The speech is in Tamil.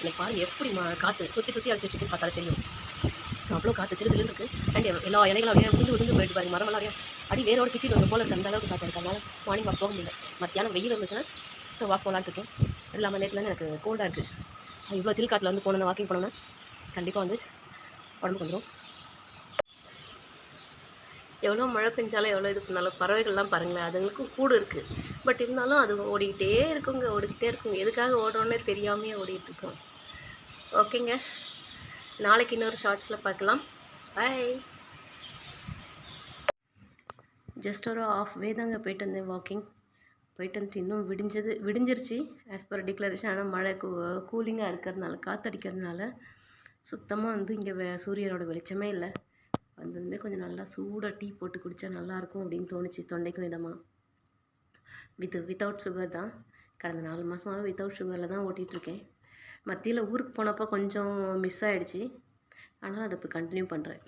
எனக்கு பாருங்கள் எப்படி காற்று சுற்றி சுற்றி அடிச்சிட்டு பார்த்தாலே தெரியும். ஸோ அவ்வளோ காற்று சிறு சிலுன்னு இருக்குது. அண்ட் எல்லா இலைகளும் அப்படியே உருந்து போயிட்டு பாருங்க, மரமெல்லாம் அப்படியே அடி வேரோடு பிச்சுட்டு வந்த போல இருக்குது. அந்த அளவுக்கு காற்று இருக்குது. அதனால் மார்னிங் வாக் போக முடியல. மத்தியானம் வெயில் இருந்துச்சுன்னா ஸோ வாக் போகலான்னு இருக்கேன். இல்லாமல் நேரத்துலேருந்து எனக்கு கோல்டாக இருக்குது. இவ்வளோ சில் காற்றுல வந்து போனோன்னா வாக்கிங் போனோன்னா கண்டிப்பாக வந்து உடம்புக்கு வந்துடும். எவ்வளோ மழை பெஞ்சாலும் எவ்வளோ இது பண்ணாலும் பறவைகள்லாம் பாருங்களேன், அதுங்களுக்கும் கூடு இருக்குது. பட் இருந்தாலும் அது ஓடிக்கிட்டே இருக்குங்க. எதுக்காக ஓடுறோன்னே தெரியாமையே ஓடிட்டுருக்கோம். ஓகேங்க, நாளைக்கு இன்னொரு ஷார்ட்ஸில் பார்க்கலாம். பாய். ஜஸ்ட் ஒரு ஆஃப் வே தாங்க போயிட்டு வந்தேன் வாக்கிங். போயிட்டு வந்துட்டு இன்னும் விடிஞ்சிருச்சு ஆஸ் பர் டிக்ளரேஷன். ஆனால் மழை கூலிங்காக இருக்கிறதுனால, காற்றடிக்கிறதுனால சுத்தமாக வந்து இங்கே சூரியனோட வெளிச்சமே இல்லை. வந்ததுமே கொஞ்சம் நல்லா சூடாக டீ போட்டு குடித்தா நல்லாயிருக்கும் அப்படின்னு தோணுச்சு, தொண்டைக்கும் இதமாக. வித்தவுட் சுகர் தான். கடந்த 4 மாதமாகவே வித்தவுட் சுகரில் தான் ஓட்டிகிட்ருக்கேன். மத்தியில் ஊருக்கு போனப்போ கொஞ்சம் மிஸ் ஆகிடுச்சு. ஆனால் அதை இப்போ கண்டினியூ பண்ணுறேன்.